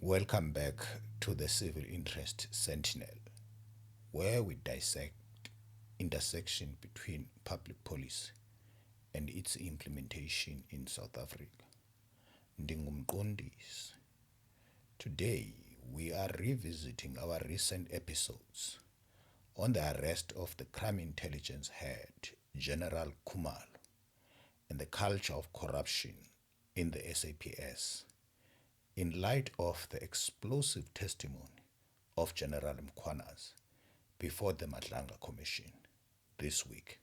Welcome back to the Civil Interest Sentinel, where we dissect intersection between public policy and its implementation in South Africa. Ndingumqondisi. Today, we are revisiting our recent episodes on the arrest of the crime intelligence head, General Mkhwanazi, and the culture of corruption in the SAPS, in light of the explosive testimony of General Mkhwanazi before the Madlanga Commission this week.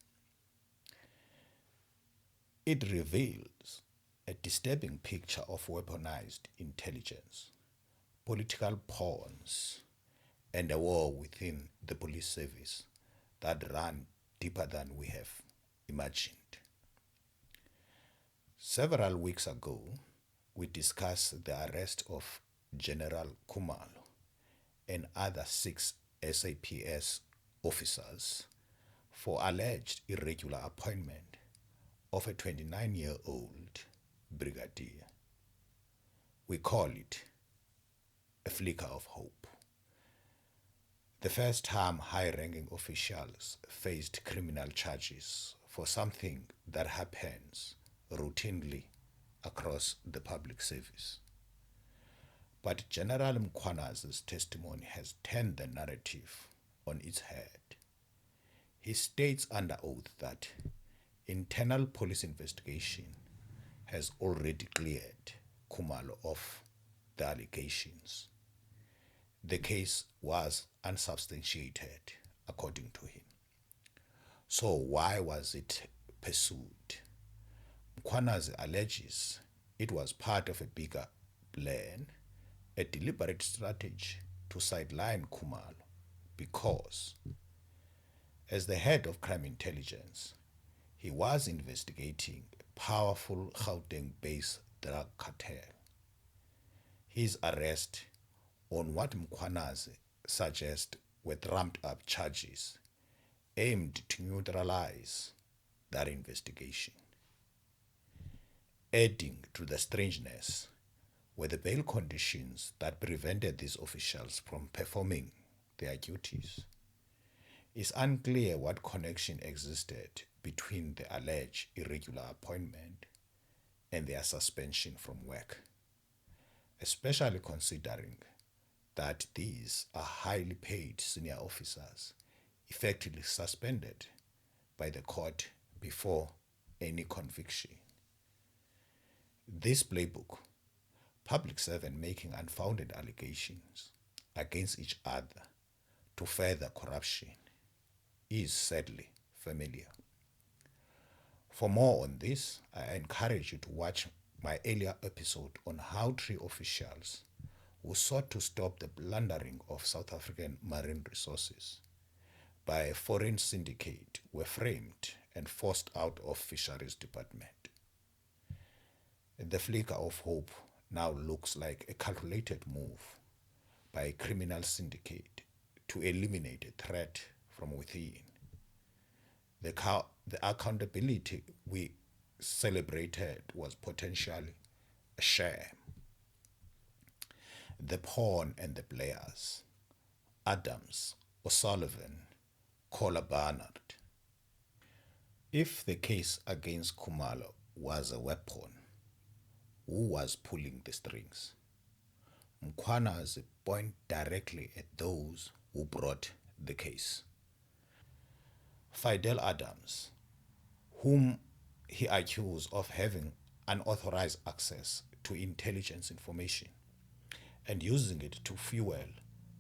It reveals a disturbing picture of weaponized intelligence, political pawns, and a war within the police service that ran deeper than we have imagined. Several weeks ago, we discussed the arrest of General Mkhwanazi and other 6 SAPS officers for alleged irregular appointment of a 29-year-old brigadier. We call it a flicker of hope. The first time high-ranking officials faced criminal charges for something that happens routinely across the public service. But General Mkhwanazi's testimony has turned the narrative on its head. He states under oath that internal police investigation has already cleared Mkhwanazi of the allegations. The case was unsubstantiated, according to him. So why was it pursued? Mkhwanazi alleges it was part of a bigger plan, a deliberate strategy to sideline Mkhwanazi because, as the head of crime intelligence, he was investigating a powerful Gauteng-based drug cartel. His arrest on what Mkhwanazi suggests were trumped-up charges aimed to neutralize that investigation. Adding to the strangeness were the bail conditions that prevented these officials from performing their duties. It's unclear what connection existed between the alleged irregular appointment and their suspension from work, especially considering that these are highly paid senior officers effectively suspended by the court before any conviction. This playbook, public servant making unfounded allegations against each other to further corruption, is sadly familiar. For more on this, I encourage you to watch my earlier episode on how 3 officials who sought to stop the plundering of South African marine resources by a foreign syndicate were framed and forced out of Fisheries Department. The flicker of hope now looks like a calculated move by a criminal syndicate to eliminate a threat from within. The accountability we celebrated was potentially a sham. The pawn and the players, Adams, O'Sullivan, Kohler Barnard. If the case against Mkhwanazi was a weapon, who was pulling the strings? Mkhwanazi pointed directly at those who brought the case. Fidel Adams, whom he accused of having unauthorized access to intelligence information and using it to fuel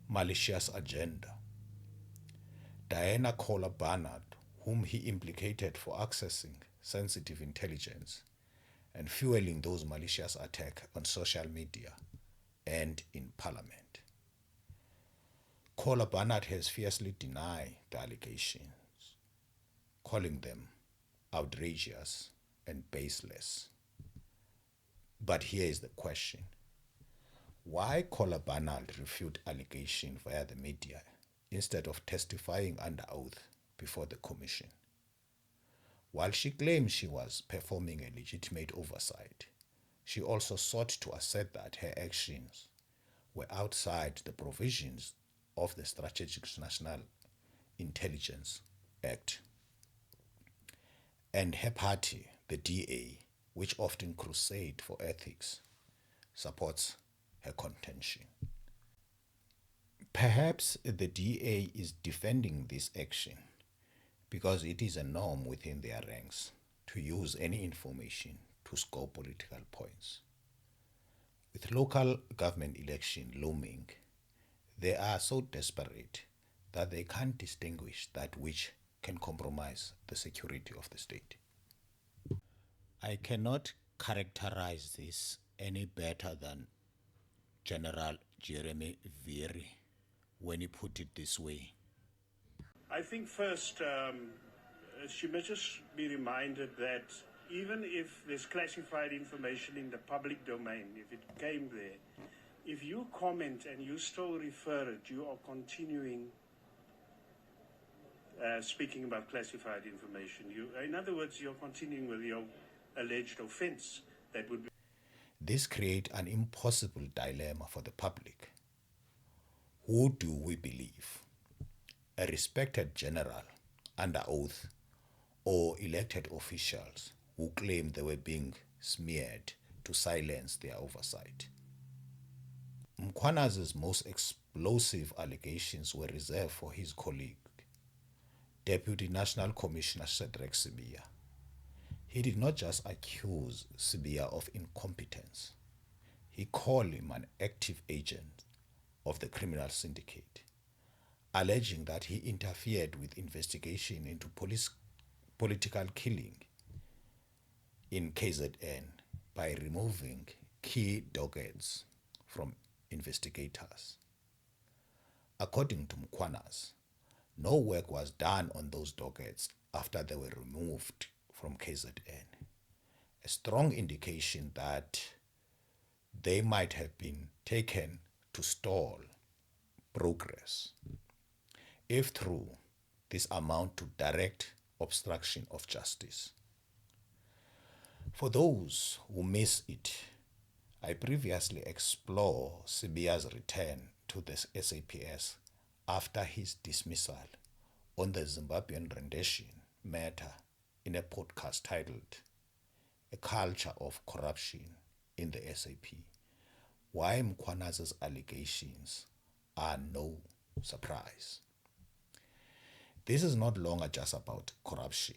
malicious agenda. Diana Kohler Barnard, whom he implicated for accessing sensitive intelligence and fueling those malicious attacks on social media and in parliament. Kohler Barnard has fiercely denied the allegations, calling them outrageous and baseless. But here is the question. Why Kohler Barnard refute allegation via the media instead of testifying under oath before the commission? While she claims she was performing a legitimate oversight, she also sought to assert that her actions were outside the provisions of the Strategic National Intelligence Act. And her party, the DA, which often crusade for ethics, supports her contention. Perhaps the DA is defending this action because it is a norm within their ranks to use any information to score political points. With local government election looming, they are so desperate that they can't distinguish that which can compromise the security of the state. I cannot characterize this any better than General Jeremy Viri when he put it this way. I think first, she must just be reminded that even if there's classified information in the public domain, if it came there, if you comment and you still refer it, you are continuing speaking about classified information. In other words, you're continuing with your alleged offense. That would be. This creates an impossible dilemma for the public. Who do we believe? A respected general under oath or elected officials who claim they were being smeared to silence their oversight? Mkhwanazi's most explosive allegations were reserved for his colleague, Deputy National Commissioner Shadrack Sibiya. He did not just accuse Sibiya of incompetence. He called him an active agent of the criminal syndicate, alleging that he interfered with investigation into political killing in KZN by removing key dockets from investigators. According to Mkhwanazi, no work was done on those dockets after they were removed from KZN, a strong indication that they might have been taken to stall progress. If true, this amounts to direct obstruction of justice. For those who miss it, I previously explored Sibiya's return to the SAPS after his dismissal on the Zimbabwean rendition matter in a podcast titled A Culture of Corruption in the SAP, why Mkhwanazi's allegations are no surprise. This is not longer just about corruption.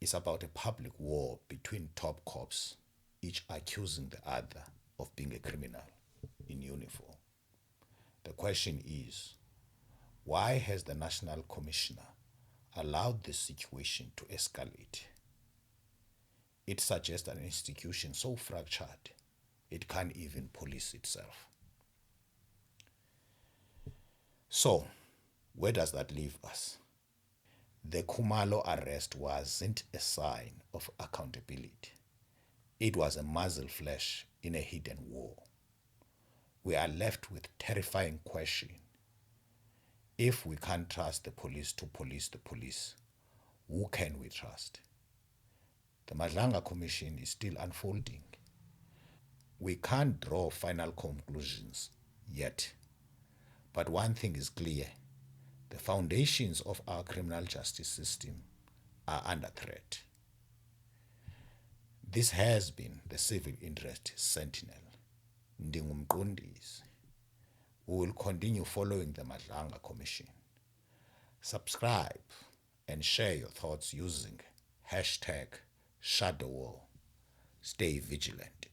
It's about a public war between top cops, each accusing the other of being a criminal in uniform. The question is, why has the National Commissioner allowed this situation to escalate? It suggests an institution so fractured it can't even police itself. So, where does that leave us? The Khumalo arrest wasn't a sign of accountability. It was a muzzle flash in a hidden war. We are left with terrifying question. If we can't trust the police to police the police, who can we trust? The Madlanga Commission is still unfolding. We can't draw final conclusions yet. But one thing is clear. The foundations of our criminal justice system are under threat. This has been the Civil Interest Sentinel, Ndingumqondisi. We will continue following the Madlanga Commission. Subscribe and share your thoughts using #ShadowWar. Stay vigilant.